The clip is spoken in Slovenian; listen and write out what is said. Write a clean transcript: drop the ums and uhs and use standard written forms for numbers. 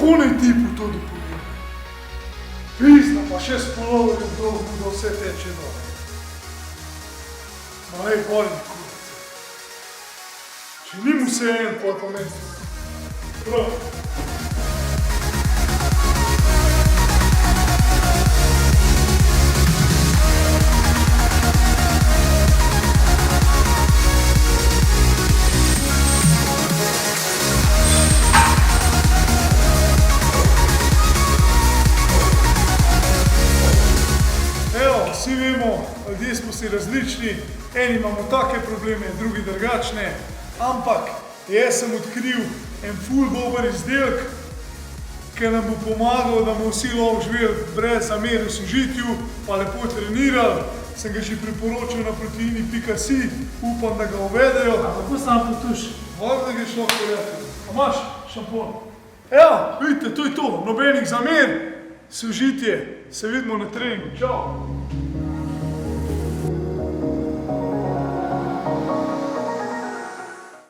kako naj ti po to dopolnil? Pizna, pa še s poloverjem dolgo, da vse teče dole. Ma lej, boli mi kurice. Če nim vseeno, pol pa meni. Prav. Vsi vemo, ljudje smo si različni, eni imamo take probleme, drugi drugačne, ampak jaz sem odkril en ful dober izdelek, ki nam bo pomagal, da bomo vsi lahko živeli brez zamer v sožitju, pa lepo trenirali. Sem ga že priporočil na proteini.si, upam, da ga uvedejo. Kako sam potuš? Hvala, da greš lahko prijatelj. A imaš šampon? Evo, vidite, to je to, nobenih zamer, sožitje. Se vidimo na treningu. Čau!